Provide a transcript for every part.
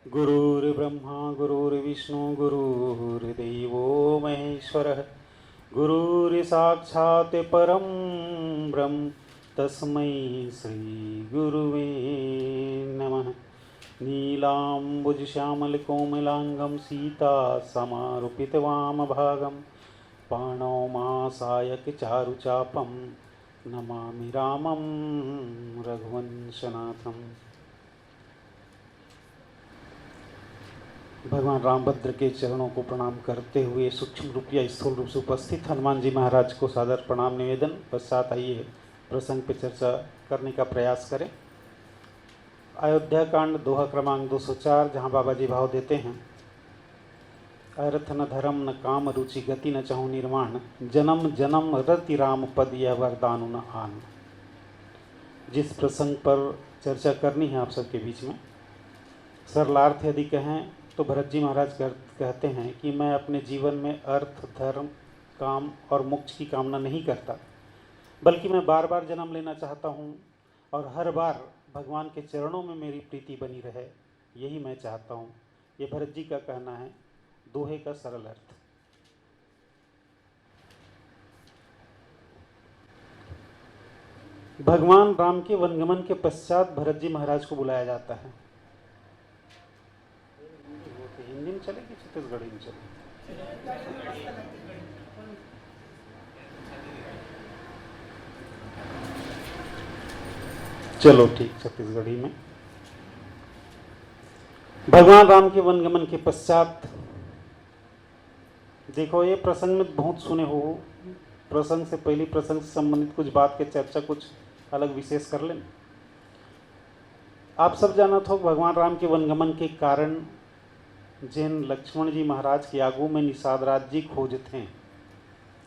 गुरुर्ब्रह्मा गुरुर्विष्णु गुरुर्देवो महेश्वरः गुरुर्साक्षात् परं ब्रह्म तस्मै श्रीगुरुवे नमः। नीलाम्बुजश्यामलकोमलाङ्गं सीतासमारुपितवामभागं पाणौमासायकचारुचापं नमामि रामं रघुवंशनाथम्। भगवान रामभद्र के चरणों को प्रणाम करते हुए सूक्ष्म रूप या स्थूल रूप से उपस्थित हनुमान जी महाराज को सादर प्रणाम निवेदन। पश्चात आइए प्रसंग पर चर्चा करने का प्रयास करें। अयोध्या कांड दोहा क्रमांक 204, जहाँ बाबा जी भाव देते हैं, अर्थ न धर्म न काम रुचि गति न चाहूँ निर्माण, जन्म जन्म रति राम पद यह वरदानु न आन। जिस प्रसंग पर चर्चा करनी है आप सबके बीच में, सरलार्थ यदि कहें तो भरत जी महाराज कहते हैं कि मैं अपने जीवन में अर्थ धर्म काम और मोक्ष की कामना नहीं करता, बल्कि मैं बार बार जन्म लेना चाहता हूँ और हर बार भगवान के चरणों में मेरी प्रीति बनी रहे, यही मैं चाहता हूँ। ये भरत जी का कहना है, दोहे का सरल अर्थ। भगवान राम के वनगमन के पश्चात भरत जी महाराज को बुलाया जाता है। हिंदी में चलेगी छत्तीसगढ़ी में चलेगी? चलो ठीक, छत्तीसगढ़ी में। भगवान राम के वनगमन के पश्चात, देखो ये प्रसंग में बहुत सुने हो, प्रसंग से पहले प्रसंग से संबंधित कुछ बात के चर्चा कुछ अलग विशेष कर लें। आप सब जानत हो भगवान राम के वनगमन के कारण जिन लक्ष्मण जी महाराज के आगू में निषाद राज जी खोजते हैं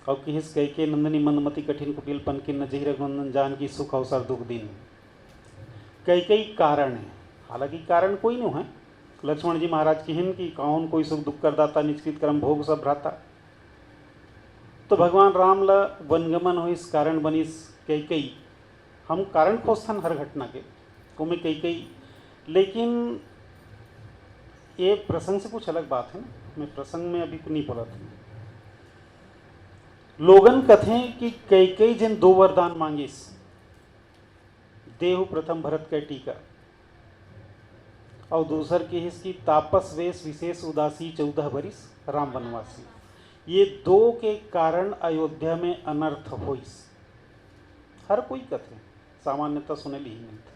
और किस कह के नंदनी मंदमती कठिन कुटिल पन की नजही रघुनंदन जान की सुख अवसर दुख दिन, कई कारण है। हालांकि कारण कोई नहीं है, लक्ष्मण जी महाराज की हिन की कौन कोई सुख दुख करदाता निष्कृत कर्म भोग सब भ्राता। तो भगवान राम ला वनगमन हो इस कारण बनिस कई हम कारण खोजथन हर घटना के को में कई, लेकिन ये प्रसंग से कुछ अलग बात है ना। मैं प्रसंग में अभी नहीं बोला था। लोगन कथें कि कई जिन दो वरदान मांगिस, देहु प्रथम भरत के टीका और दूसर के हिस्स की तापस वेश विशेष उदासी 14 बरिस राम वनवासी। ये दो के कारण अयोध्या में अनर्थ होइस। हर कोई कथे सामान्यतः सुने ली ही नहीं थे,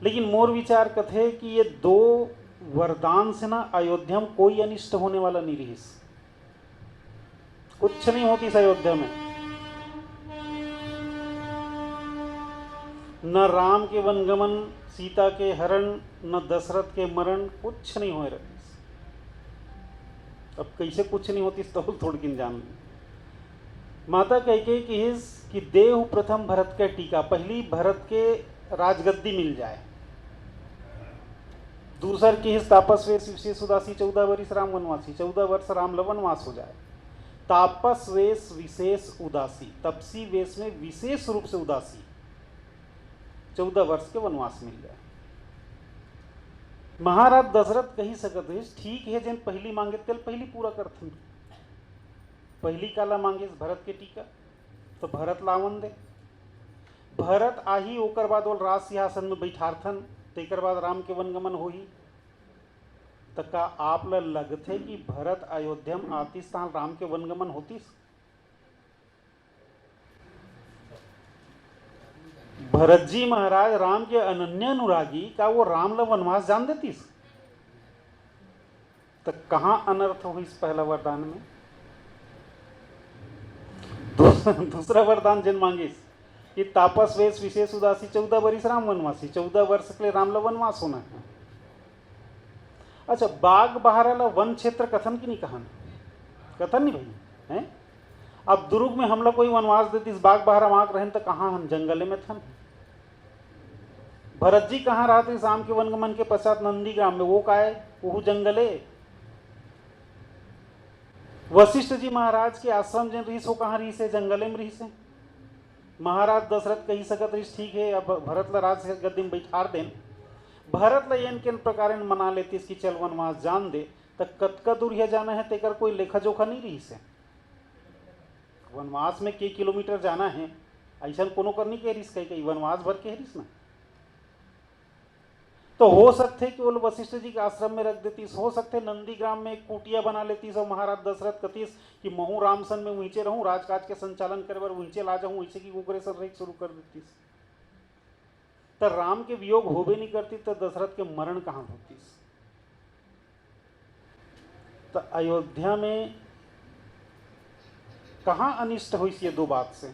लेकिन मोर विचार कथे कि ये दो वरदान से ना अयोध्या में कोई अनिष्ट होने वाला नहीं रही, कुछ नहीं होती इस अयोध्या में। न राम के वनगमन, सीता के हरण, न दशरथ के मरण, कुछ नहीं हो रहा। अब कैसे कुछ नहीं होती तो थोड़ी किन जान ली। माता कैकेयी की हिस कि देहु प्रथम भरत के टीका, पहली भरत के राजगद्दी मिल जाए। दूसर की हिस तापस वेश विशेष उदासी 14 वर्ष राम वनवासी, 14 वर्ष राम वनवास हो जाए। तापस वेश विशेष उदासी, तपसी वेश में विशेष रूप से उदासी, 14 वर्ष के वनवास मिल जाए। महाराज दशरथ कही सकत है ठीक है, जिन पहली मांगे तेल पहली पूरा करथन। पहली काला मांगे भरत के टीका, तो भरत लावन दे। भरत आही ओकर बाद वो राज सिंहासन में बैठारथन, तेकर बाद राम के वनगमन हो ही। तो का आप लगथे कि भरत अयोध्या में आतिस तान राम के वनगमन होतीस? भरत जी महाराज राम के अनन्य अनुरागी, का वो राम ला वनवास जान देतीस? तो कहां अनर्थ हो इस पहला वरदान में? दूसरा वरदान जिन मांगिस कि तापस वेश विशेष उदासी 14 वर्ष राम वनवासी, 14 वर्ष के लिए राम ला वनवास होना है। अच्छा, बाग बहारा वन क्षेत्र कथन की नहीं कहन, कथन नहीं भाई है। अब दुर्ग में हमला कोई वनवास देती, बाग बहारा वहां रहन तो कहाँ हम जंगले में थन। भरत जी कहाँ रहते शाम के वनगमन के पश्चात नंदी ग्राम में, वो का है वो जंगले। वशिष्ठ जी महाराज के आश्रम जिन रही सो कहाँ रही से, जंगले में रही से। महाराज दशरथ कही सकत रही ठीक है, अब भरत ला राज गद्दी में बैठार देन, भरत लयन के प्रकार मना लेती कि चल वनवास जान दे, तक कतका दूर है जाना है तेकर कोई लेखा जोखा नहीं रही से। वनवास में कई किलोमीटर जाना है, ऐसा कोनो करनी के रिस कहीं वनवास भर के रिस ना। तो हो सकते कि वो वशिष्ठ जी के आश्रम में रख देती, हो सकते नंदीग्राम में एक कुटिया बना लेती सब महाराज दशरथ कतीस कि महू रामसन में वहीं रहूं, राजकाज के संचालन करे बर वहीं ला जाऊं, वैसे की उग्रेसर रही शुरू कर देती। तो राम के वियोग होबे नहीं करती तो दशरथ के मरण कहां होती। तो अयोध्या में कहां अनिष्ट हुई ये दो बात से,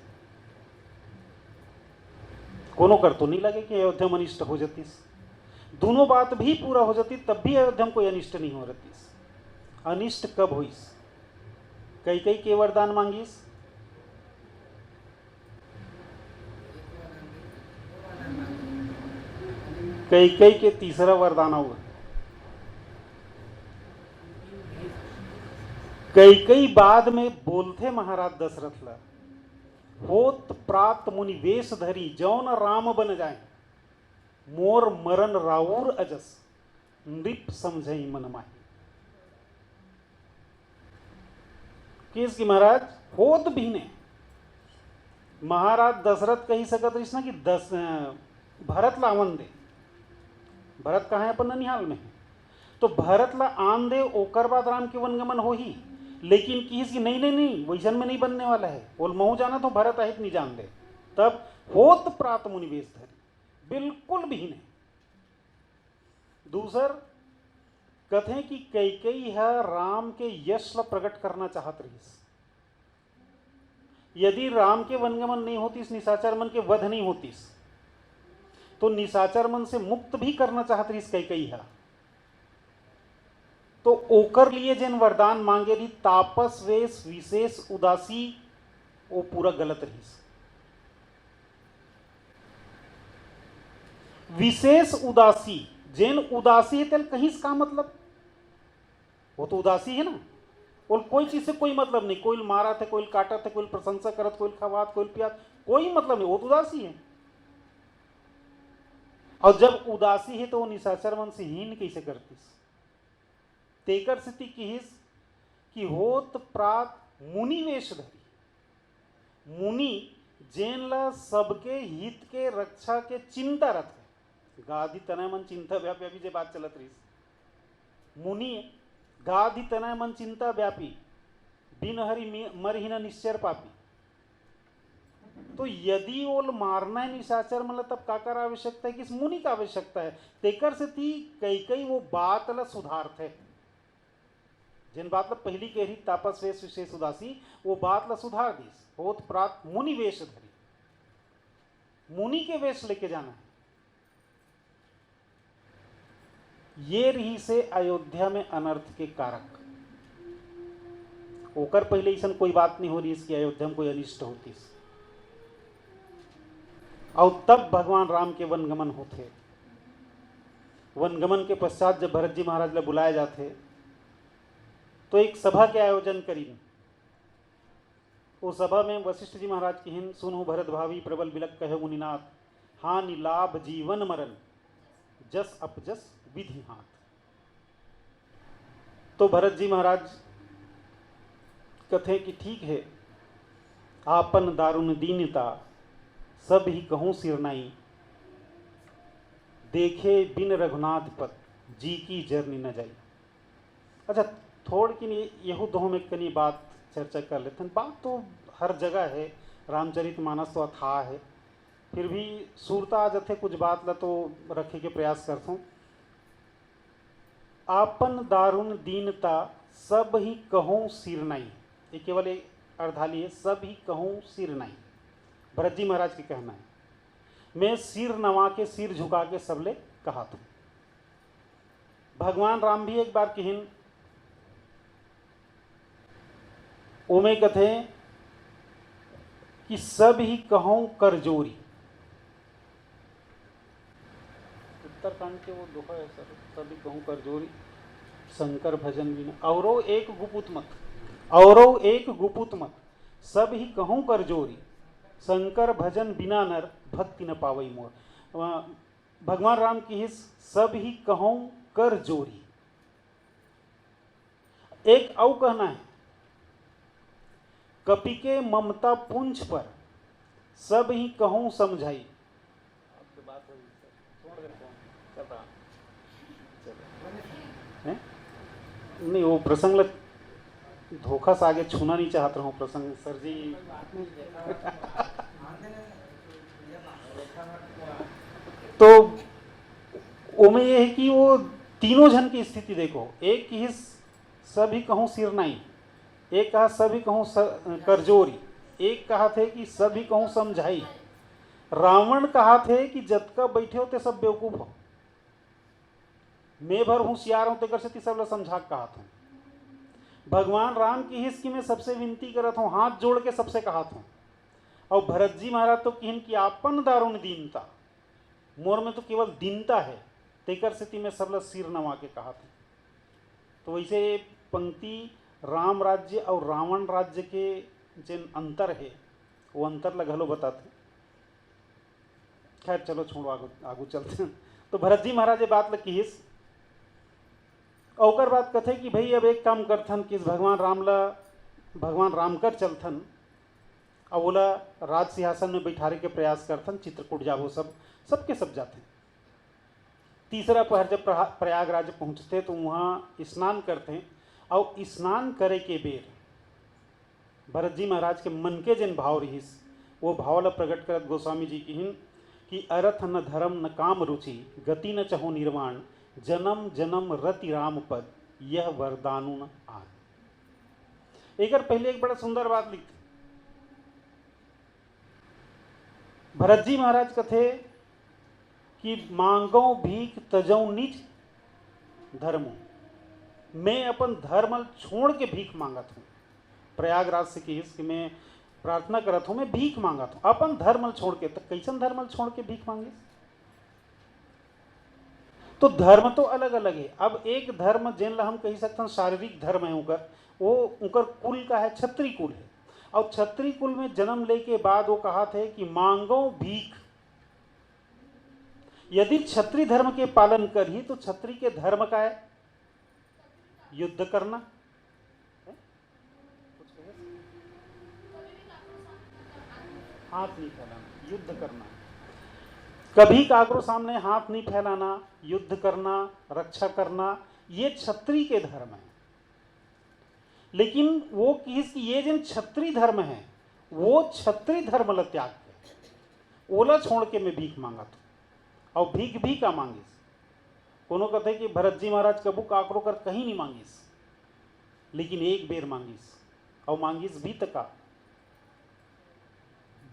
कोनो कर तो नहीं लगे कि अयोध्या में अनिष्ट हो जाती। दोनों बात भी पूरा हो जाती तब भी अयोध्या में कोई अनिष्ट नहीं हो रही। अनिष्ट कब हुई? कई कई के वरदान मांगीस, कई कई के तीसरा वरदान हुआ। कई कई बाद में बोलते महाराज दशरथ ला, होत प्रात मुनि वेश धरी जौन राम बन जाए, मोर मरण राउर अजस नृप समझई मन माही। किस की महाराज होत भी ने महाराज दशरथ कही सकत रही ना कि भरत ला आवन दे। भरत कहाँ है? अपन ननिहाल में है। तो भरत ला आन दे, ओकर बाद राम के वनगमन हो ही। लेकिन किस की नहीं नहीं नहीं वैसन में नहीं बनने वाला है। बोल महू जाना तो भरत अहित नहीं जान दे। तब होत प्रात मुनि वेश धरी, बिल्कुल भी नहीं। दूसर कथे कि कैकेयी है राम के यश प्रकट करना चाहत रही। यदि राम के वनगमन नहीं होती, निशाचर मन के वध नहीं होती, तो निशाचर मन से मुक्त भी करना चाहत रही कैकेयी है। तो ओकर लिए जिन वरदान मांगे रही तापस वेश विशेष उदासी, वो पूरा गलत रही। विशेष उदासी जिन उदासी है तेल कहीं का मतलब, वो तो उदासी है ना। और कोई चीज से कोई मतलब नहीं, कोई मारा थे, कोई काटा थे, कोई प्रशंसा करत, कोई खवात, कोई पियात, कोई मतलब नहीं, वो तो उदासी है। और जब उदासी है तो वो निशाचर मन से हीन कैसे करती? तेकर स्थिति किहिस कि होत प्रात मुनि वेश धरी। मुनि जेन ला सबके हित के रक्षा के चिंता रखे, गाधी तनय मन चिंता व्यापी, अभी जे बात चलत रही। मुनि गाधी तनय मन चिंता व्यापी, बिन हरि मरहि न निश्चर पापी। तो यदि वो मारना है निशाचर मतलब तब काकर आवश्यकता है? किस मुनि का आवश्यकता है? तेकर से थी कई कई वो बात ला सुधार थे, जिन बात ला पहली कह रही तापस वेश विशेष उदासी, वो बात ला सुधार दी। होत प्रात मुनि वेश धरी, मुनि के वेश लेके जाना है। ये रही से अयोध्या में अनर्थ के कारक। ओकर पहले ऐसा कोई बात नहीं हो रही इसकी अयोध्या में कोई अनिष्ट होती। और तब भगवान राम के वनगमन होते। वनगमन के पश्चात जब भरत जी महाराज ले बुलाए जाते तो एक सभा के आयोजन करी। उस सभा में वशिष्ठ जी महाराज की हिंद सुनो भरत भावी प्रबल बिलक कहे मुनिनाथ, हानि लाभ जीवन मरण जस अपजस विधि हाथ। तो भरत जी महाराज कथे कि ठीक है, आपन दारुण दीनता सब ही कहूं सिरनाई, देखे बिन रघुनाथ पद जी की जरनी न जाई। अच्छा थोड़ की यहू दो में कनी बात चर्चा कर लेते हैं। बात तो हर जगह है, रामचरितमानस तो अथाह है, फिर भी सूरता आ जाते कुछ बात ला तो रखे के प्रयास करता हूँ। आपन दारुण दीनता सब ही कहूँ सिरनाई, ये केवल एक अर्धाली है, सब ही कहूँ सिरनाई। भरत जी महाराज की कहना है, मैं सिर नवा के सिर झुका के सबले कहा था। भगवान राम भी एक बार कहिन ओमे कथे कि सब ही कहूं कर जोरी। उत्तरकांड के वो दोहा है सर, सब ही कहूं कर जोरी शंकर भजन बिना, औरो एक गुपुत मत, औरो एक गुपुत मत, सब ही कहूं कर जोरी शंकर भजन बिना नर भक्ति न पावई मोर। भगवान राम की हिस सब ही कहूं कर जोरी। एक औ कहना है, कपि के ममता पुंज पर सब ही कहूं समझाई। आपसे बात हो छोड़ देते हैं, चल रहा है? नहीं, वो प्रसंग धोखा से आगे छूना नहीं चाहता हूँ प्रसंग सर जी। तो ओमें यह है कि वो तीनों जन की स्थिति देखो, एक की सभी कहूं सिरनाई, एक कहा सभी कहूं करजोरी, एक कहा थे कि सभी कहूं समझाई। रावण कहा थे कि जतका बैठे होते सब बेवकूफ हो, मैं भर होशियार हूं तेकर से सब समझा कहा था। भगवान राम की हिस्की में सबसे विनती करत हूं, हाथ जोड़ के सबसे कहा था। और भरत जी महाराज तो कहन कि आपन दारुण दीनता, मोर में तो केवल दीनता है, तेकर स्थिति में सबला सिर नवा के कहा था। तो वैसे पंक्ति राम राज्य और रावण राज्य के जिन अंतर है वो अंतर लगलो बताते। खैर चलो छोड़ो, आगू चलते हैं। तो भरत जी महाराज बात लग की औकर बात कथे कि भाई अब एक काम करथन कि भगवान राम कर चलथन, अब बोला राज सिंहासन में बैठारे के प्रयास करथन, चित्रकूट जाबो सबके सब जाते। तीसरा पहर जब प्रयागराज पहुंचते तो वहाँ स्नान करते हैं, और स्नान करे के बेर भरत जी महाराज के मन के जिन भाव रहीस वो भाव ला प्रकट करत गोस्वामी जी की कि अर्थ न धर्म न काम रुचि, गति न चहो निर्वाण, जन्म जन्म रति राम पद, यह वरदानु न आन। एक पहले एक बड़ा सुंदर बात लिखते भरत जी महाराज कथे कि मांगो भीख तजौ निज धर्मो, मैं अपन धर्म छोड़ के भीख मांगत हूं। प्रयागराज से कि मैं प्रार्थना करत हूं, मैं भीख मांगत हूं अपन धर्म छोड़ के। तो कैसन धर्म छोड़ के भीख मांगे? तो धर्म तो अलग अलग है। अब एक धर्म जिन हम कही सकते हैं शारीरिक धर्म है उनकर, वो उनकर कुल का है, क्षत्रिय कुल है। और क्षत्रिय कुल में जन्म लेके बाद वो कहा थे कि मांगो भीख। यदि क्षत्रिय धर्म के पालन करी तो क्षत्रिय के धर्म का है युद्ध करना, हाथ नहीं फैलाना, युद्ध करना। कभी कागरो सामने हाथ नहीं फैलाना, युद्ध करना, रक्षा करना, ये क्षत्रिय के धर्म है। लेकिन वो ये जिन क्षत्रिय धर्म है वो क्षत्रिय धर्म ल त्याग के ओला छोड़ के मैं भीख मांगा था। और भीख भी का मांगिस, कोनो कहते कि भरत जी महाराज कबू काकरो कर कहीं नहीं मांगिस, लेकिन एक बेर मांगिस। और मांगिस भी तका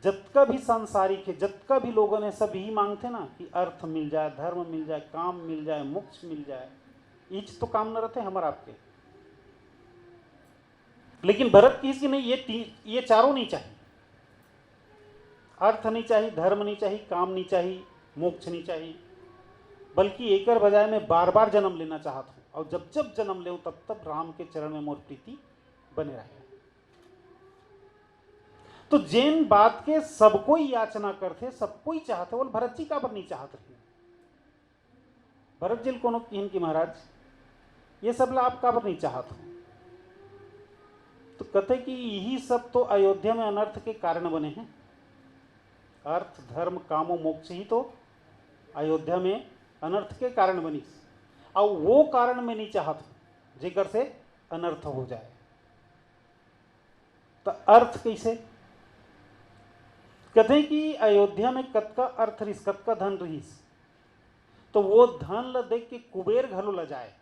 जतका भी सांसारिक है, जतका भी लोगों ने सब यही मांगते ना कि अर्थ मिल जाए, धर्म मिल जाए, काम मिल जाए, मोक्ष मिल जाए, ईच तो काम न रहते हमारे आपके। लेकिन भरत की नहीं, ये चारों नहीं चाहिए। अर्थ नहीं चाहिए, धर्म नहीं चाहिए, काम नहीं चाहिए, मोक्ष नहीं चाहिए, बल्कि एकर बजाय मैं बार बार जन्म लेना चाहता हूं, और जब जब जन्म ले तब तब राम के चरण में मोर प्रीति बने रहे। तो जैन बात के सबको याचना करते, सबको ही चाहते, बोल भरत जी का पर नहीं चाहते रहे। भरत जी कोनो कहन कि महाराज ये सब ला आप का पर नहीं चाहते हो। तो कहते कि यही सब तो अयोध्या में अनर्थ के कारण बने हैं। अर्थ धर्म कामो मोक्ष ही तो अयोध्या में अनर्थ के कारण बनी, और वो कारण मैं नहीं चाहता जेकर से अनर्थ हो जाए। तो अर्थ कैसे? कहते कि अयोध्या में कतका अर्थ रहीस, कतका धन रहीस, तो वो धन ल देख के कुबेर घलो ल जाए,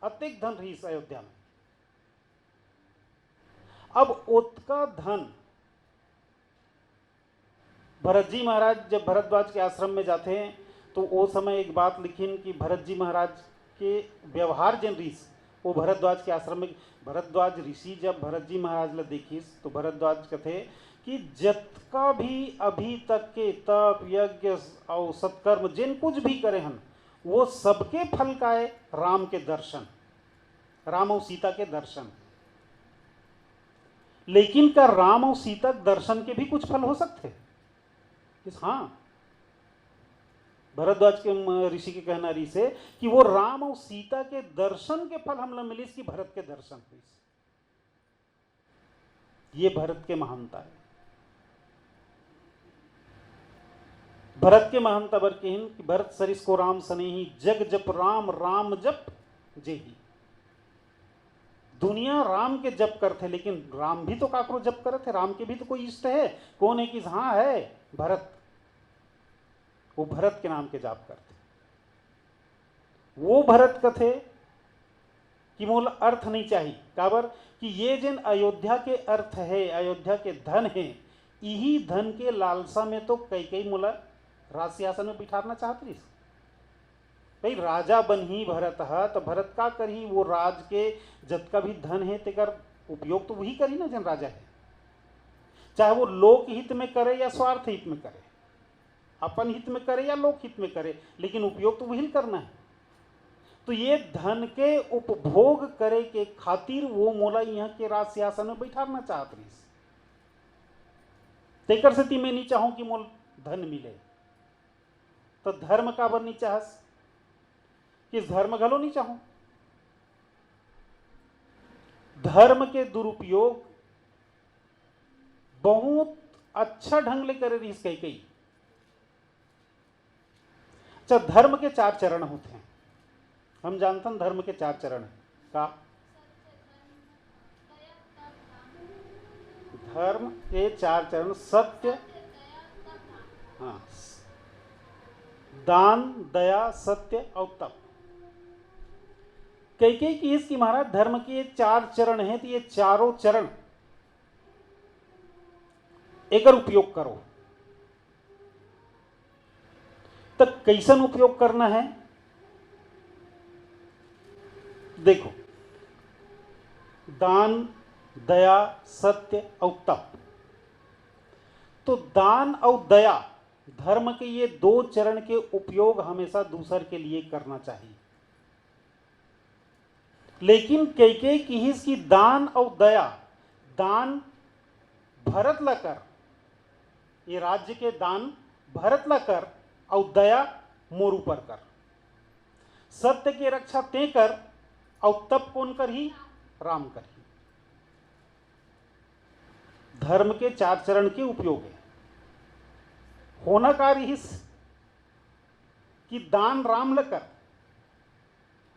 अत्यधिक धन रहीस अयोध्या में। अब उतका धन भरत जी महाराज जब भरद्वाज के आश्रम में जाते हैं तो वो समय एक बात लिखिन कि भरत जी महाराज के व्यवहार जन रीस वो भरद्वाज के आश्रम में, भरद्वाज ऋषि जब भरत जी महाराज ला देखिस तो भरद्वाज कहते कि जतका भी अभी तक के तप यज्ञ और सत्कर्म जिन कुछ भी करे हन वो सबके फल का है राम के दर्शन, राम और सीता के दर्शन। लेकिन क्या राम और सीता दर्शन के भी कुछ फल हो सकते? हाँ, भरद्वाज के ऋषि के कहना रही से कि वो राम और सीता के दर्शन के फल हम न मिले, इसकी भरत के दर्शन हुई। ये भरत के महानता है। भरत के महानता बर के हिन कि भरत सरिस को राम सनेही, जग जप राम राम जप जेही। दुनिया राम के जप करते, लेकिन राम भी तो काकरो जप करे थे, राम के भी तो कोई इष्ट है। कौन है कि हाँ है भरत, वो भरत के नाम के जाप करते। वो भरत कथे कि मूल अर्थ नहीं चाहिए काबर कि ये जिन अयोध्या के अर्थ है, अयोध्या के धन है, यही धन के लालसा में तो कई कई मूला राज सिंहासन में बिठाना चाहती। भाई राजा बन ही भरत है तो भरत का करी, वो राज के जत का भी धन है तेकर उपयोग तो वही करी ना जन राजा है, चाहे वो लोक हित में करे या स्वार्थ हित में करे, अपन हित में करे या लोक हित में करे, लेकिन उपयोग तो वही करना है। तो ये धन के उपभोग करे के खातिर वो मोला यहाँ के राज सिंहासन में बैठाना चाहत रही। तेकर से ती मैं नहीं चाहूं कि मोल धन मिले, तो धर्म का बर नहीं चाहस कि धर्म घलो नहीं चाहूं। धर्म के दुरुपयोग बहुत अच्छा ढंग ले करे रही कई कई। अच्छा, धर्म के 4 चरण होते हैं, हम जानते हैं धर्म के 4 चरण का। धर्म के 4 चरण सत्य, हाँ, दान, दया, सत्य और तप। कई कई की इसकी महाराज धर्म के 4 चरण हैं, तो ये चारों चरण एकर उपयोग करो। तो कैसन उपयोग करना है देखो, दान, दया, सत्य और तप। तो दान और दया धर्म के ये 2 चरण के उपयोग हमेशा दूसर के लिए करना चाहिए। लेकिन कई कई की इसकी दान और दया, दान भरत ला कर, ये राज्य के दान भरत ला कर और दया मोर ऊपर कर, सत्य की रक्षा ते कर और तप कौन कर ही राम कर ही। धर्म के 4 चरण के उपयोग है। होना कार्य हिस कि दान राम ल कर,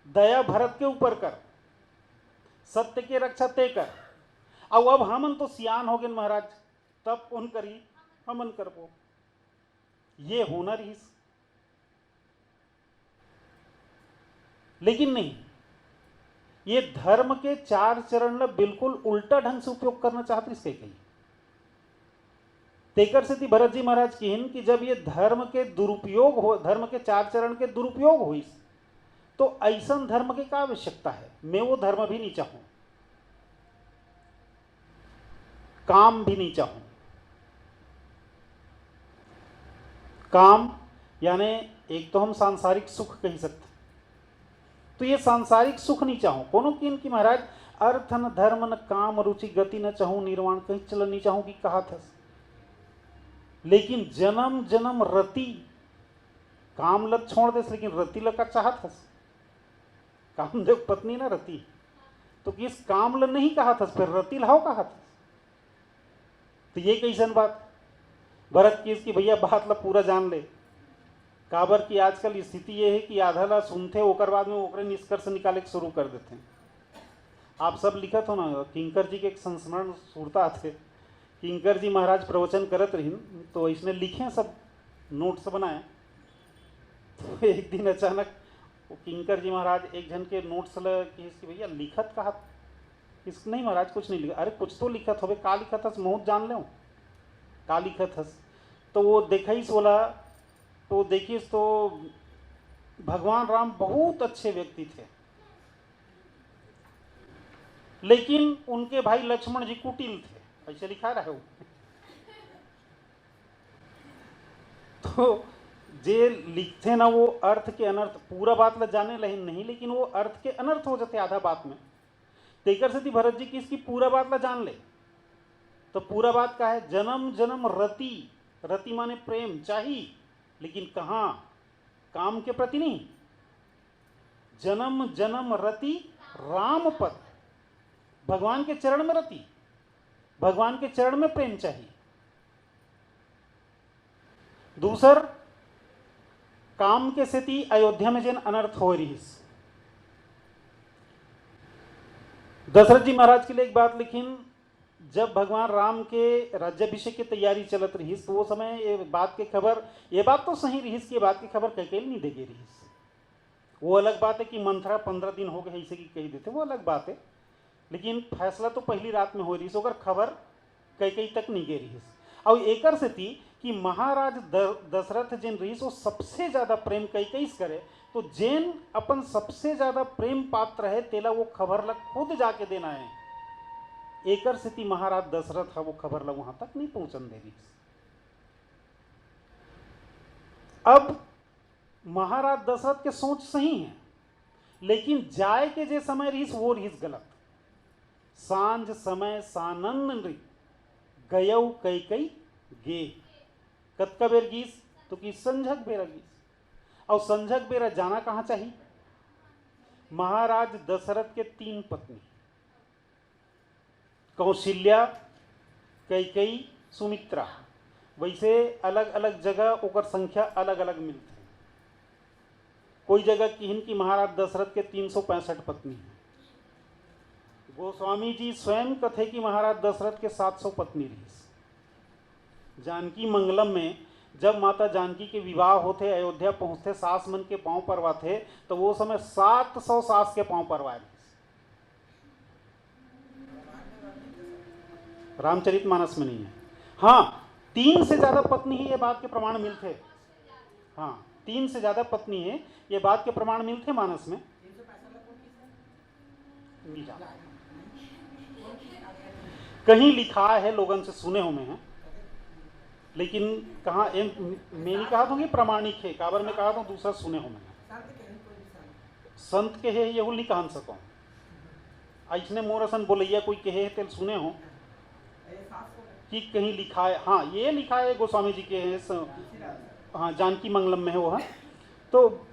दया भरत के ऊपर कर, सत्य की रक्षा ते कर। अब हमन तो सियान हो गए महाराज, तब कौन करी हमन करबो, ये होना रहीस। लेकिन नहीं, ये धर्म के 4 चरण ला बिल्कुल उल्टा ढंग से उपयोग करना चाहते इसके कही। तेकर से भरत जी महाराज कहन कि जब ये धर्म के दुरुपयोग हो, धर्म के 4 चरण के दुरुपयोग हुई, तो ऐसा धर्म की क्या आवश्यकता है। मैं वो धर्म भी नहीं चाहूं, काम भी नहीं चाहूं। काम यानी एक तो हम सांसारिक सुख कह सकते, तो ये सांसारिक सुख नहीं चाहूं। कोनो की इनकी महाराज अर्थ न धर्म न काम रुचि गति न चाहूं, निर्वाण कहीं चल नहीं चाहूं कि कहा था। लेकिन जन्म जन्म रति काम लग छोड़ दे, लेकिन रति लग का चाहत हस। कामदेव पत्नी ना रति, तो किस काम ल नहीं कहा था, फिर रति लाओ कहा था। तो ये कैसन बात भरत की इसकी भैया बात ला पूरा जान ले। काबर की आजकल स्थिति ये है कि आधा ला सुनते ओकर बाद में ओकरे निष्कर्ष निकाले शुरू कर देते हैं। आप सब लिखत हो ना, किंकर जी के एक संस्मरण सुरता थे। किंकर जी महाराज प्रवचन करत रही, तो इसने लिखे सब नोट्स बनाए। तो एक दिन अचानक वो किंकर जी महाराज एक जन के नोट्स ल कि इसकी भैया लिखत कहा, इस नहीं महाराज कुछ नहीं लिखा। अरे कुछ तो लिखत हो, का लिखत हस बहुत जान ले का लिखत हस। तो वो देखिस बोला, तो देखिस तो भगवान राम बहुत अच्छे व्यक्ति थे, लेकिन उनके भाई लक्ष्मण जी कुटिल थे, ऐसे लिखा रहा है। तो जे लिखते ना वो अर्थ के अनर्थ पूरा बात ला जाने लहे नहीं, लेकिन वो अर्थ के अनर्थ हो जाते आधा बात में। तेकर से भरत जी की इसकी पूरा बात ला जान ले। तो पूरा बात का है, जन्म जन्म रति, रति माने प्रेम चाहिए, लेकिन कहाँ काम के प्रति नहीं, जन्म जन्म रति राम पद, भगवान के चरण में रति, भगवान के चरण में प्रेम चाहिए। दूसर, काम के सेती अयोध्या में जिन अनर्थ हो रही, दशरथ जी महाराज के लिए एक बात लिखिन, जब भगवान राम के राज्याभिषेक की तैयारी चलत रही तो वो समय ये बात की खबर, ये बात तो सही रही कि ये बात की खबर कैकेयी नहीं देगी रही। वो अलग बात है कि मंथरा 15 दिन हो गए ऐसे की कही देते, वो अलग बात है, लेकिन फैसला तो पहली रात में हो रही, अगर खबर कैकेयी तक नहीं गई रही। और एकर से थी कि महाराज दशरथ जिन रही वो सबसे ज्यादा प्रेम कैकेयी से करे, तो जेन अपन सबसे ज्यादा प्रेम पात्र है तेला वो खबर लग खुद जाके देना है। एकर से थी महाराज दशरथ वो खबर लग वहां तक नहीं पहुंचन दे रही। अब महाराज दशरथ के सोच सही है, लेकिन जाए के जे समय रहीस वो रहीस गलत। सांझ समय सानन गयऊ कैकेयी गे, कतका बेर गीस तो कि संझक बेरा गीस। और संझक बेरा जाना कहां चाहिए? महाराज दशरथ के 3 पत्नी, कौशल्या, कैकेयी, सुमित्रा, वैसे अलग अलग जगह ओकर संख्या अलग अलग मिलती है। कोई जगह किहन की महाराज दशरथ के 365 पत्नी है। गोस्वामी जी स्वयं कथे कि महाराज दशरथ के 700 पत्नी रही। जानकी मंगलम में जब माता जानकी के विवाह होते, अयोध्या पहुंचते, सास मन के पांव परवा थे, तो वो समय 700 सास के पांव परवाए। रामचरितमानस में नहीं है। हाँ, 3 से ज्यादा पत्नी ही ये बात के प्रमाण मिलते। हाँ, 3 से ज्यादा पत्नी है ये बात के प्रमाण मिलते मानस में। कहीं लिखा है, लोगन से सुने हुए हैं, लेकिन कहा मैं नहीं कहा दूंगी प्रमाणिक है, काबर में कहा तो दूसरा सुने हुए हैं। संत के है ये नहीं कहा सको, ऐसने मोरसन बोलैया कोई कहे तेल सुने हो कि कहीं लिखा है। हाँ, ये लिखा है गोस्वामी जी के है, हाँ जानकी मंगलम में है वो है। तो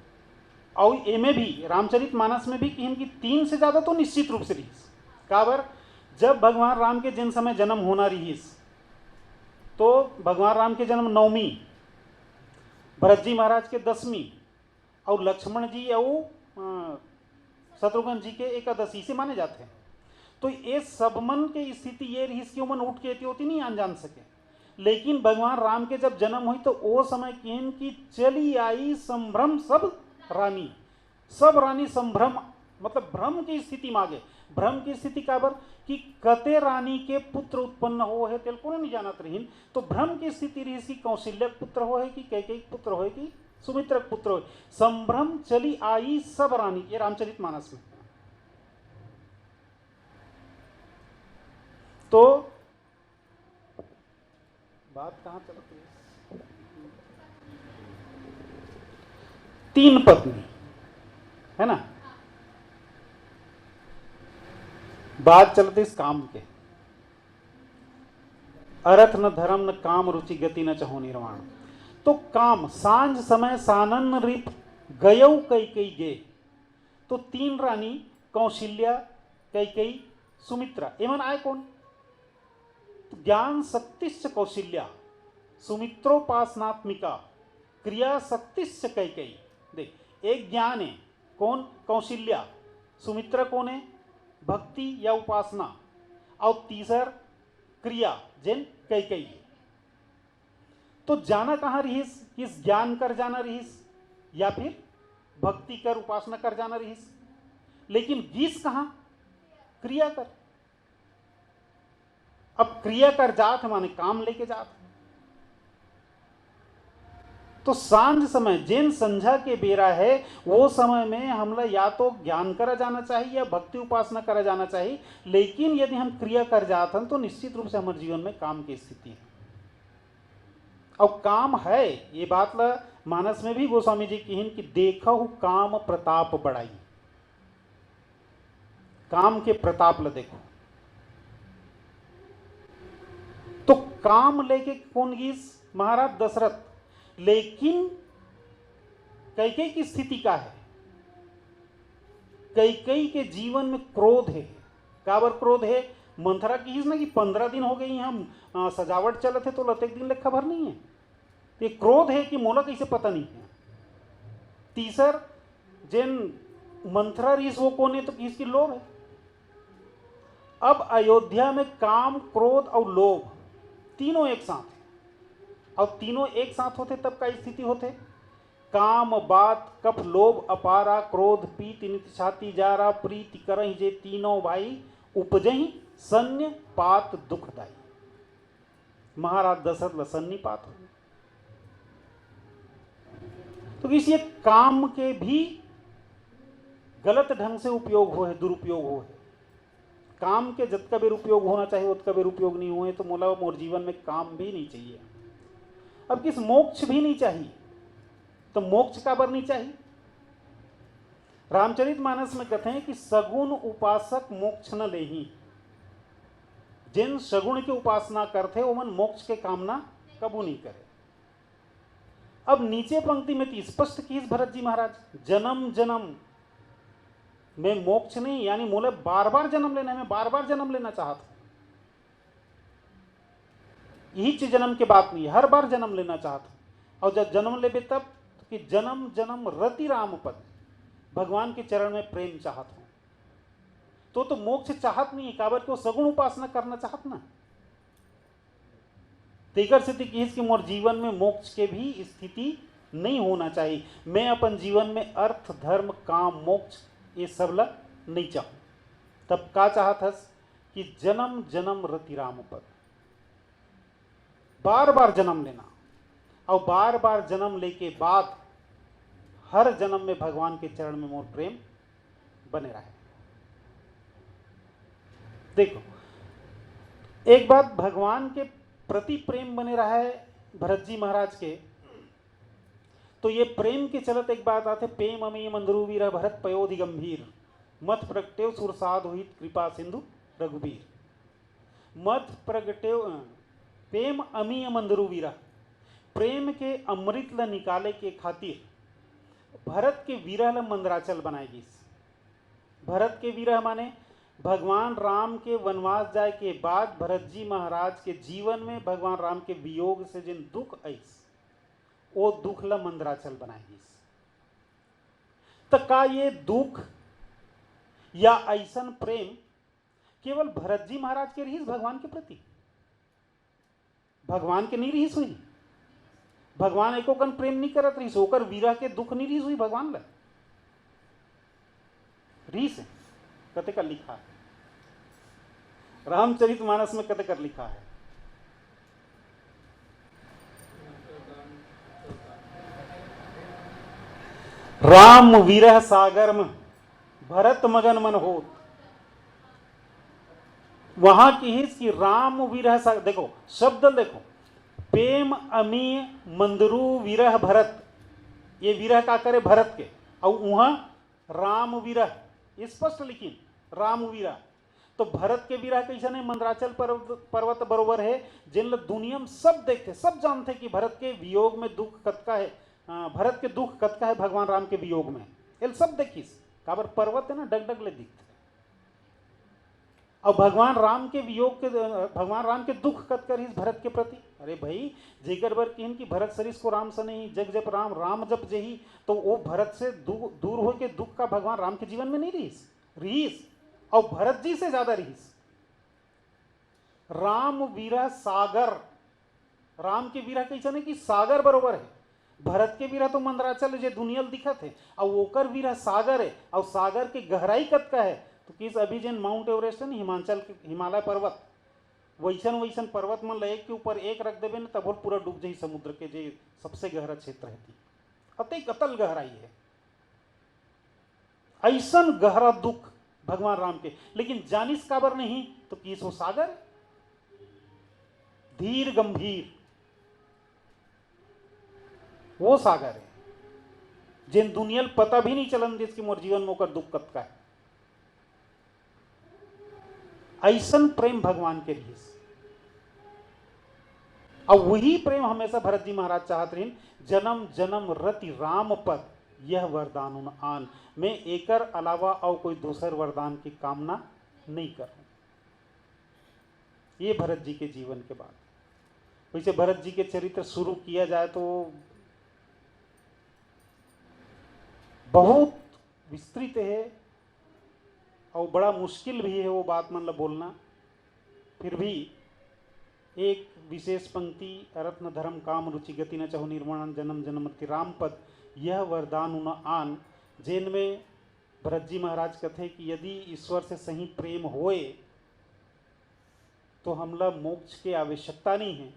और एमे भी रामचरितमानस में भी कि इनकी 3 से ज्यादा तो निश्चित रूप से रही। काबर जब भगवान राम के जिन समय जन्म होना रही तो भगवान राम के जन्म 9वीं, भरत जी महाराज के 10वीं और लक्ष्मण जी और शत्रुघ्न जी के 11 से माने जाते हैं। तो ये सब मन के स्थिति ये रही कि मन उठ के होती नहीं आन जान सके, लेकिन भगवान राम के जब जन्म हुई तो वो समय किन की चली आई संभ्रम, सब रानी संभ्रम मतलब भ्रम की स्थिति मांगे। भ्रम की स्थिति काबर कि कते रानी के पुत्र उत्पन्न हो है तेल को नहीं जानत रहीन। तो भ्रम की स्थिति रही कि कौशल्य पुत्र हो है कि कैकेयी पुत्र हो है कि सुमित्र पुत्र हो। संभ्रम चली आई सब रानी, ये रामचरितमानस में। तो बात कहां चलती है? 3 पत्नी है ना। बात चलती इस काम के, अर्थ न धर्म न काम रुचि गति न चाहो निर्वाण। तो काम सांझ समय सानन रिप गयऊ कैकेयी गे। तो 3 रानी कौशल्या, कैकेयी, सुमित्रा, एमन आए कौन? ज्ञान शक्तिश्च कौशल्या, सुमित्रोपासनात्मिका, क्रिया शक्तिश्च कैकेयी। देख, एक ज्ञान है कौन? कौशल्या। सुमित्रा कौन है? भक्ति या उपासना। और तीसर क्रिया जिन कैकेयी। तो जाना कहां रहीस? किस ज्ञान कर जाना रहीस या फिर भक्ति कर उपासना कर जाना रहीस, लेकिन गीस कहां? क्रिया कर। अब क्रिया कर जात माने काम लेके जात। तो सांझ समय जिन संझा के बेरा है वो समय में हमला या तो ज्ञान करा जाना चाहिए या भक्ति उपासना करा जाना चाहिए, लेकिन यदि हम क्रिया कर जाते हैं तो निश्चित रूप से हमारे जीवन में काम की स्थिति है। और काम है ये बात ला मानस में भी गोस्वामी जी की कि देखो काम प्रताप बढ़ाई। काम के प्रताप ला देखो। तो काम लेके कौन गीस? महाराज दशरथ। लेकिन कैकेयी की स्थिति का है। कैकेयी के जीवन में क्रोध है। काबर क्रोध है? मंथरा की ना कि 15 दिन हो गई हम सजावट चलत है तो लतेक दिन लेखा भर नहीं है। ये क्रोध है कि मोला कैसे पता नहीं है। तीसर जेन मंथरा रीस वो कौन है? तो किसकी लोभ है। अब अयोध्या में काम, क्रोध और लोभ तीनों एक साथ है। और तीनों एक साथ होते तब का स्थिति होते? काम बात कप लोभ अपारा क्रोध पीत नित छाती जारा प्रीति करहि जे तीनों भाई उपजहि सन्य पात दुखदाई। महाराज दशरथ लसन्नी पात हो। तो इसलिए काम के भी गलत ढंग से उपयोग हो है, दुरुपयोग हो है। काम के जतका बेर उपयोग होना चाहिए उतका बेर उपयोग नहीं हुए तो मोला मोर जीवन में काम भी नहीं चाहिए। अब किस मोक्ष भी नहीं चाहिए तो मोक्ष का बर नहीं चाहिए। रामचरितमानस में कहते हैं कि सगुण उपासक मोक्ष न लेही। जिन सगुण की उपासना करते वो मन मोक्ष के कामना कबू नहीं करे। अब नीचे पंक्ति में तो स्पष्ट की भरत जी महाराज, जन्म जन्म में मोक्ष नहीं, यानी मोले बार बार जन्म लेना है, मैं बार बार जन्म लेना चाहता हूं। यही चीज जन्म की बात नहीं, हर बार जन्म लेना चाहता हूं। और जब जन्म ले तब कि जन्म जन्म रति राम पद, भगवान के चरण में प्रेम चाहत हूं। तो मोक्ष चाहत नहीं, काबर को सगुण उपासना करना चाहत ना। तेकर स्थिति की मोर जीवन में मोक्ष के भी स्थिति नहीं होना चाहिए। मैं अपन जीवन में अर्थ धर्म काम मोक्ष ये सब ला नहीं चाहूं। तब का चाहत हस कि जन्म जन्म रति राम पद, बार बार जन्म लेना और बार बार जन्म लेके बाद हर जन्म में भगवान के चरण में मोर प्रेम बने रहे। देखो एक बात, भगवान के प्रति प्रेम बने रहा है भरत जी महाराज के, तो ये प्रेम के चलत एक बात आते, प्रेम अमी मंदरू वीर भरत पयोधि गंभीर मत प्रगटेव सुरसाद हुई कृपा सिंधु रघुबीर। मत प्रगटेव प्रेम अमी मंदरू वीरा, प्रेम के अमृत ल निकाले के खातिर भरत के विरह ल मंदराचल बनाएगी। भरत के विरह माने भगवान राम के वनवास जाए के बाद भरत जी महाराज के जीवन में भगवान राम के वियोग से जिन दुख आईस वो दुख ला मंदराचल बनाएगी। तो का ये दुख या ऐसन प्रेम केवल भरत जी महाराज के रहीस भगवान के प्रति? भगवान के नहीं रहीस हुई। भगवान एको कन प्रेम नहीं करत रहीस, होकर वीरा के दुख नहीं रहीस हुई भगवान ला रीस है। कते का लिखा है रामचरितमानस में, कते कर लिखा है राम विरह सागर में भरत मगन मन होत। वहां की ही कि राम विरह सागर, देखो शब्द देखो, प्रेम अमी मंदरू विरह भरत, ये विरह का करे भरत के, और वहां राम विरह स्पष्ट लिखी राम विरह। तो भरत के विरह कैसा नहीं, मंदराचल पर्वत बरोबर है जिन दुनिया में सब देखते सब जानते कि भरत के वियोग में दुख कतका है, भरत के दुख कतका है भगवान राम के वियोग में, ये सब देखिस काबर पर्वत है ना डगडग ले दिखते। और भगवान राम के वियोग के, भगवान राम के दुख कतका रही भरत के प्रति। अरे भाई जेकर बर कहन कि भरत सरिस को राम से नहीं, जग जप राम राम जप जही, तो वो भरत से दूर हो के दुख का भगवान राम के जीवन में नहीं रहीस, और भरत जी से ज्यादा रहीस। राम विरह सागर, राम के विरह कैसा नहीं कि सागर बरोबर है, भरत के विरह तो मंदराचल जे दुनियल दिखत है, और ओकर विरह सागर है, और सागर के गहराई कतका है तो किस अभी जन माउंट एवरेस्ट है ना हिमाचल के हिमालय पर्वत, वैसन पर्वत मन एक के ऊपर एक रख देवे ना तब पूरा डूब जाही समुद्र के जे सबसे गहरा क्षेत्र है, अति कतल गहराई है। ऐसन गहरा दुख भगवान राम के, लेकिन जानिस काबर नहीं तो किस हो सागर धीर गंभीर, वो सागर है जिन दुनियल पता भी नहीं चलन देश की मोर जीवन में होकर दुख कत का है। ऐसन प्रेम भगवान के लिए, और वही प्रेम हमेशा भरत जी महाराज चाहते रहे, जन्म जन्म रति राम पद यह वरदान उन आन, मैं एकर अलावा और कोई दूसर वरदान की कामना नहीं कर रहा। ये भरत जी के जीवन के बाद। वैसे भरत जी के चरित्र शुरू किया जाए तो बहुत विस्तृत है और बड़ा मुश्किल भी है वो बात मतलब बोलना। फिर भी एक विशेष पंक्ति, रत्न धर्म काम रुचि गति न चाहु निर्माण जन्म जन्मति राम पद यह वरदान उन आन, जैन में भरत जी महाराज कहते कि यदि ईश्वर से सही प्रेम होए तो हमला मोक्ष की आवश्यकता नहीं है,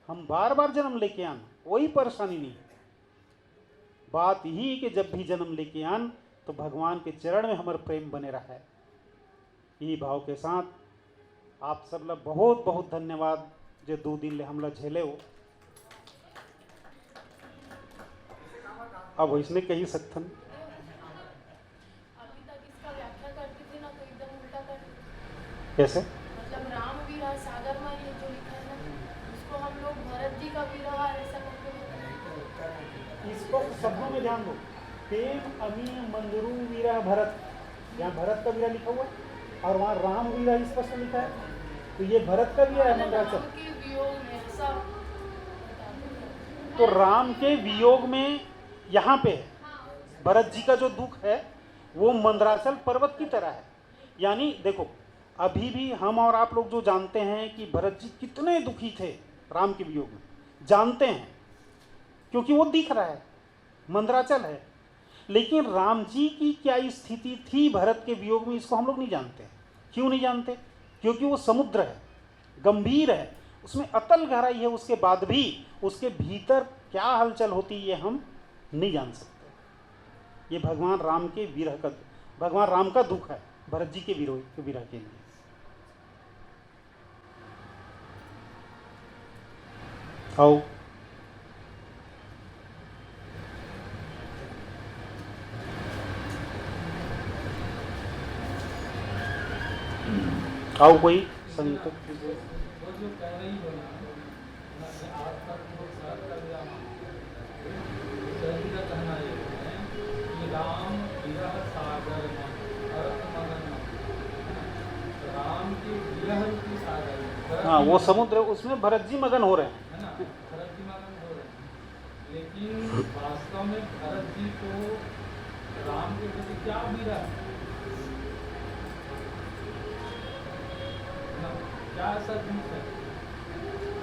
हम बार बार जन्म लेके आन, कोई परेशानी नहीं है। बात यही कि जब भी जन्म लेके आन तो भगवान के चरण में हमारा प्रेम बने रहा है। यही भाव के साथ आप सब लोग बहुत बहुत धन्यवाद जो 2 दिन ले हमला झेले हो। अब इसने कही सकथन अभी तक इसका व्याख्या करते थे ना तो एकदम उल्टा कर, कैसे मतलब राम वीरा सागर में ये जो लिखा है ना उसको हम लोग भरत जी का वीरा ऐसा करके बताते। इसको शब्दों में ध्यान दो। प्रेम अमी मंदरू वीरा भरत, यहाँ भरत का वीरा लिखा हुआ है और वहाँ राम वीरा स्पष्ट लिखा है, तो ये भरत का वीरा है मंदराचल। राम के वियोग में ऐसा तो राम के वियोग में यहाँ पे है, भरत जी का जो दुख है वो मंदराचल पर्वत की तरह है। यानी देखो अभी भी हम और आप लोग जो जानते हैं कि भरत जी कितने दुखी थे राम के वियोग में, जानते हैं क्योंकि वो दिख रहा है, मंदराचल है। लेकिन राम जी की क्या स्थिति थी भरत के वियोग में, इसको हम लोग नहीं जानते। क्यों नहीं जानते? क्योंकि वो समुद्र है, गंभीर है, उसमें अतल गहराई है, उसके बाद भी उसके भीतर क्या हलचल होती है ये हम नहीं जान सकते। ये भगवान राम के विरह का, भगवान राम का दुख है भरत जी के विरह के लिए। आओ आओ कोई संकट वो जो कह रही हो ना, आज तक वो शरद का विराम शरीर का कहना ये है कि राम विरह सागर मन भरत मगन मन, राम के विरह की सागर। हाँ वो समुद्र, उसमें भरत जी मगन हो रहे हैं, है ना, भरत जी मगन हो रहे हैं। लेकिन वास्तव में भरत जी को राम के प्रति क्या विरह है, क्या ऐसा दुख है।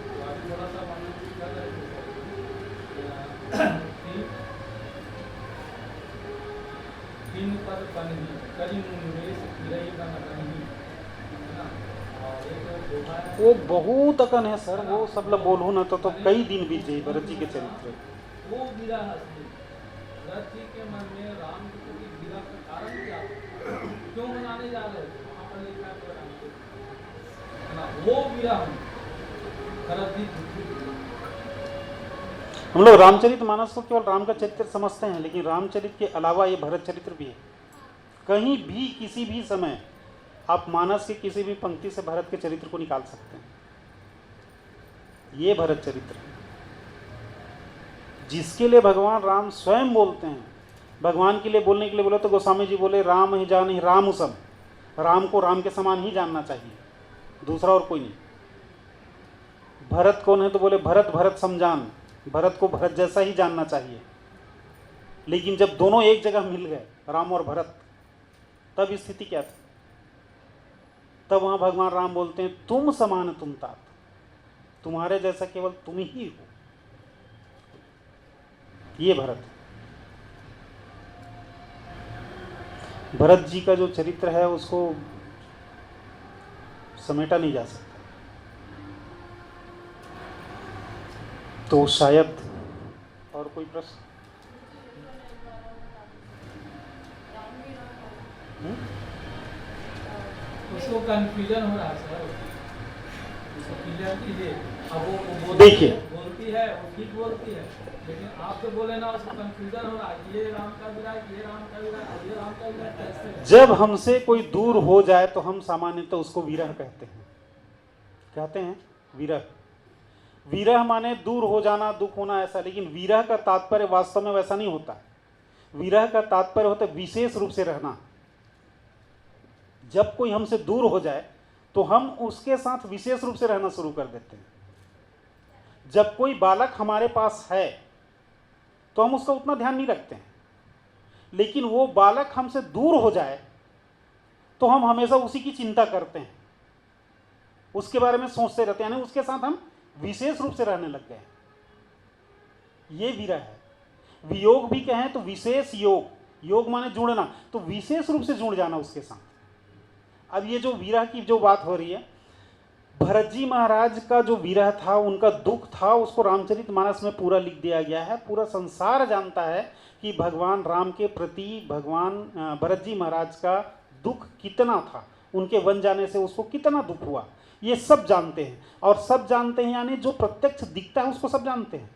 तो अभी थोड़ा सा वर्णन कर रहे थे तीन पद पन्ही करी मुनिवेश गिरई बन रही, है ना। और एक दोहा है, वो बहुत अकन है सर, वो सब लोग बोलूँ ना तो कई दिन बीत जाए भरत जी के चरित्र। वो विरह असली भरत जी के मन में राम के प्रति विरह का कारण क्या था, क्यों मनाने जा रहे थे, वहाँ पर लिखा है राम को, है ना, वो विरह भरत जी। हम लोग रामचरित मानस को केवल राम का चरित्र समझते हैं, लेकिन रामचरित के अलावा ये भरत चरित्र भी है। कहीं भी किसी भी समय आप मानस के किसी भी पंक्ति से भरत के चरित्र को निकाल सकते हैं। ये भरत चरित्र है जिसके लिए भगवान राम स्वयं बोलते हैं। भगवान के लिए बोलने के लिए बोले तो गोस्वामी जी बोले राम ही जान ही राम सब, राम को राम के समान ही जानना चाहिए, दूसरा और कोई नहीं। भरत कौन है तो बोले भरत भरत समझान, भरत को भरत जैसा ही जानना चाहिए। लेकिन जब दोनों एक जगह मिल गए राम और भरत, तब स्थिति क्या थी? तब वहां भगवान राम बोलते हैं तुम समान तुम तात, तुम्हारे जैसा केवल तुम ही हो। ये भरत, भरत जी का जो चरित्र है उसको समेटा नहीं जा सकता। तो शायद और कोई प्रश्न? उसको कंफ्यूजन हो रहा है सर, उसको क्लियर कीजिए। अब वो देखिए, बोलती है, वो ठीक बोलती है, लेकिन आप तो बोले ना उसको कंफ्यूजन हो रहा है, ये राम का विरह, ये राम का विरह, ये राम का विरह कैसे। जब हमसे कोई दूर हो जाए तो हम सामान्यतः उसको विरह कहते हैं। कहते हैं विरह, विरह माने दूर हो जाना, दुख होना ऐसा। लेकिन विरह का तात्पर्य वास्तव में वैसा नहीं होता। विरह का तात्पर्य होता है विशेष रूप से रहना। जब कोई हमसे दूर हो जाए तो हम उसके साथ विशेष रूप से रहना शुरू कर देते हैं। जब कोई बालक हमारे पास है तो हम उसका उतना ध्यान नहीं रखते हैं, लेकिन वो बालक हमसे दूर हो जाए तो हम हमेशा उसी की चिंता करते हैं, उसके बारे में सोचते रहते हैं, यानी उसके साथ हम विशेष रूप से रहने लग गए। ये विरह है। वियोग भी कहें तो विशेष योग, योग माने जुड़ना, तो विशेष रूप से जुड़ जाना उसके साथ। अब ये जो विरह की जो बात हो रही है, भरत जी महाराज का जो विरह था, उनका दुख था, उसको रामचरितमानस में पूरा लिख दिया गया है। पूरा संसार जानता है कि भगवान राम के प्रति भगवान भरत जी महाराज का दुख कितना था, उनके वन जाने से उसको कितना दुख हुआ, ये सब जानते हैं। और सब जानते हैं यानी जो प्रत्यक्ष दिखता है उसको सब जानते हैं।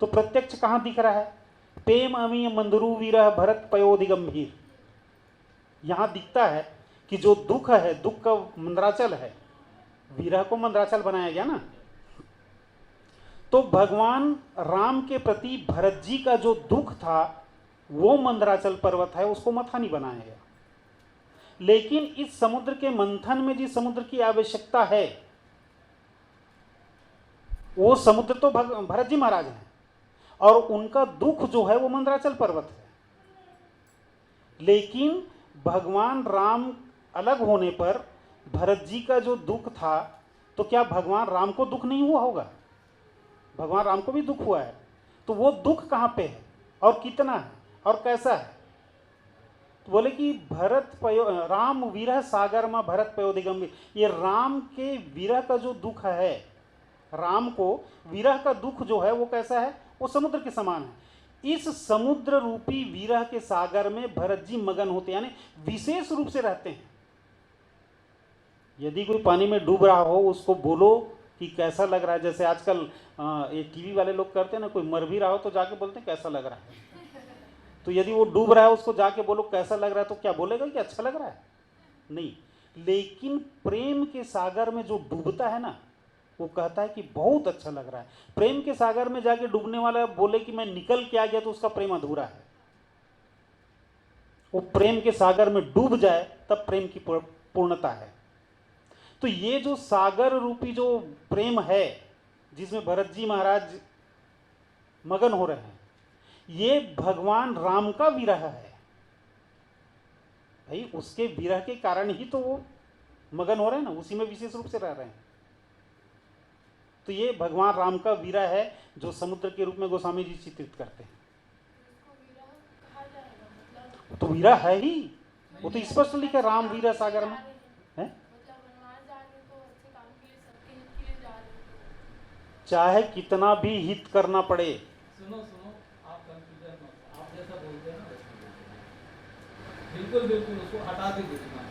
तो प्रत्यक्ष कहाँ दिख रहा है? प्रेम अमीय मंदरू विरह भरत पयोधि गंभीर, यहाँ दिखता है कि जो दुख है, दुख का मंदराचल है, विरह को मंदराचल बनाया गया ना। तो भगवान राम के प्रति भरत जी का जो दुख था वो मंदराचल पर्वत है, उसको मथानी बनाया गया। लेकिन इस समुद्र के मंथन में जिस समुद्र की आवश्यकता है वो समुद्र तो भरत जी महाराज हैं, और उनका दुख जो है वो मंदराचल पर्वत है। लेकिन भगवान राम अलग होने पर भरत जी का जो दुख था, तो क्या भगवान राम को दुख नहीं हुआ होगा? भगवान राम को भी दुख हुआ है। तो वो दुख कहाँ पे है और कितना है और कैसा है? तो बोले कि राम विरह सागर में भरत पयोधि गंभीर, ये राम के विरह का जो दुख है, राम को विरह का दुख जो है वो कैसा है? वो समुद्र के समान है। इस समुद्र रूपी विरह के सागर में भरत जी मगन होते हैं, यानी विशेष रूप से रहते हैं। यदि कोई पानी में डूब रहा हो उसको बोलो कि कैसा लग रहा है। जैसे आजकल ये टीवी वाले लोग करते हैं ना, कोई मर भी रहा हो तो जाके बोलते हैं कैसा लग रहा है। तो यदि वो डूब रहा है उसको जाके बोलो कैसा लग रहा है, तो क्या बोलेगा कि अच्छा लग रहा है? नहीं। लेकिन प्रेम के सागर में जो डूबता है ना, वो कहता है कि बहुत अच्छा लग रहा है। प्रेम के सागर में जाके डूबने वाला बोले कि मैं निकल के आ गया, तो उसका प्रेम अधूरा है। वो प्रेम के सागर में डूब जाए तब प्रेम की पूर्णता है। तो ये जो सागर रूपी जो प्रेम है जिसमें भरत जी महाराज मगन हो रहे हैं, ये भगवान राम का विरह है। भाई उसके विरह के कारण ही तो वो मगन हो रहे हैं ना, उसी में विशेष रूप से रह रहे हैं। तो ये भगवान राम का विरह है जो समुद्र के रूप में गोस्वामी जी चित्रित करते हैं। तो विरह है ही, वो तो स्पष्ट लिखा है राम विरह सागर में है। चाहे कितना भी हित करना पड़े। सुनो आप कंफ्यूजन मत, आप जैसा बोलते हैं ना बिल्कुल बिल्कुल उसको हटा के देखना,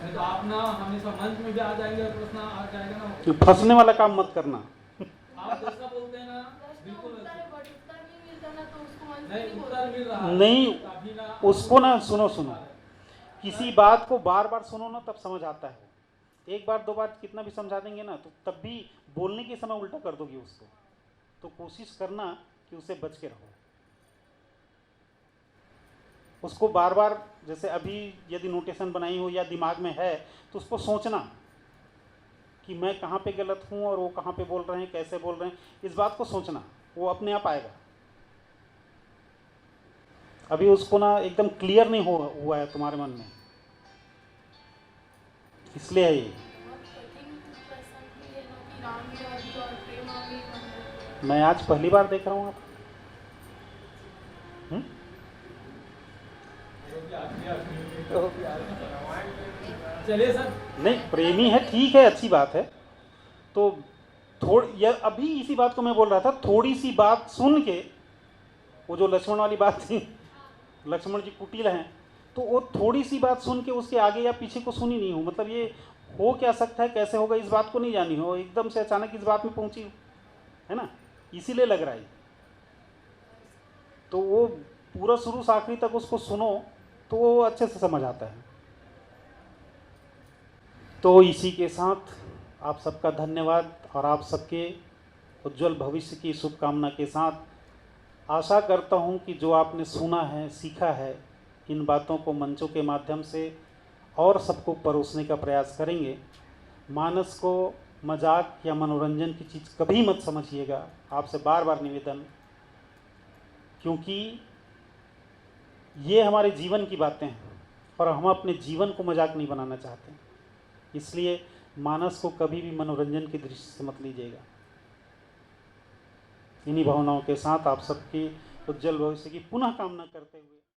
नहीं तो आप ना हमेशा मंच में भी आ जाएंगे और प्रश्न आ जाएगा ना, फंसने वाला काम मत करना। आप जैसा बोलते हैं ना बिल्कुल नहीं उत्तर मिल रहा नहीं, उसको ना सुनो, किसी बात को बार बार सुनो ना तब समझ आता है। एक बार दो बार कितना भी समझा देंगे ना तो तब भी बोलने के समय उल्टा कर दोगे उसको। तो कोशिश करना कि उससे बच के रहो। उसको बार बार, जैसे अभी यदि नोटेशन बनाई हो या दिमाग में है तो उसको सोचना कि मैं कहाँ पे गलत हूँ और वो कहाँ पे बोल रहे हैं, कैसे बोल रहे हैं, इस बात को सोचना, वो अपने आप आएगा। अभी उसको ना एकदम क्लियर नहीं हुआ है तुम्हारे मन में, इसलिए है ये। मैं आज पहली बार देख रहा हूँ आप। चलिए सर, नहीं प्रेमी है, ठीक है, अच्छी बात है। तो अभी इसी बात को मैं बोल रहा था, थोड़ी सी बात सुन के, वो जो लक्ष्मण वाली बात थी, लक्ष्मण जी कुटिल हैं, तो वो थोड़ी सी बात सुन के उसके आगे या पीछे को सुनी नहीं हो, मतलब ये हो क्या सकता है, कैसे होगा, इस बात को नहीं जानी हो, एकदम से अचानक इस बात में पहुंची है ना, इसीलिए लग रहा है। तो वो पूरा शुरू से आखिरी तक उसको सुनो तो वो अच्छे से समझ आता है। तो इसी के साथ आप सबका धन्यवाद और आप सबके उज्जवल भविष्य की शुभकामना के साथ आशा करता हूँ कि जो आपने सुना है, सीखा है, इन बातों को मंचों के माध्यम से और सबको परोसने का प्रयास करेंगे। मानस को मजाक या मनोरंजन की चीज़ कभी मत समझिएगा, आपसे बार बार निवेदन, क्योंकि ये हमारे जीवन की बातें हैं और हम अपने जीवन को मजाक नहीं बनाना चाहते। इसलिए मानस को कभी भी मनोरंजन की दृष्टि से मत लीजिएगा। इन्हीं भावनाओं के साथ आप सबकी उज्जवल भविष्य की पुनः कामना करते हुए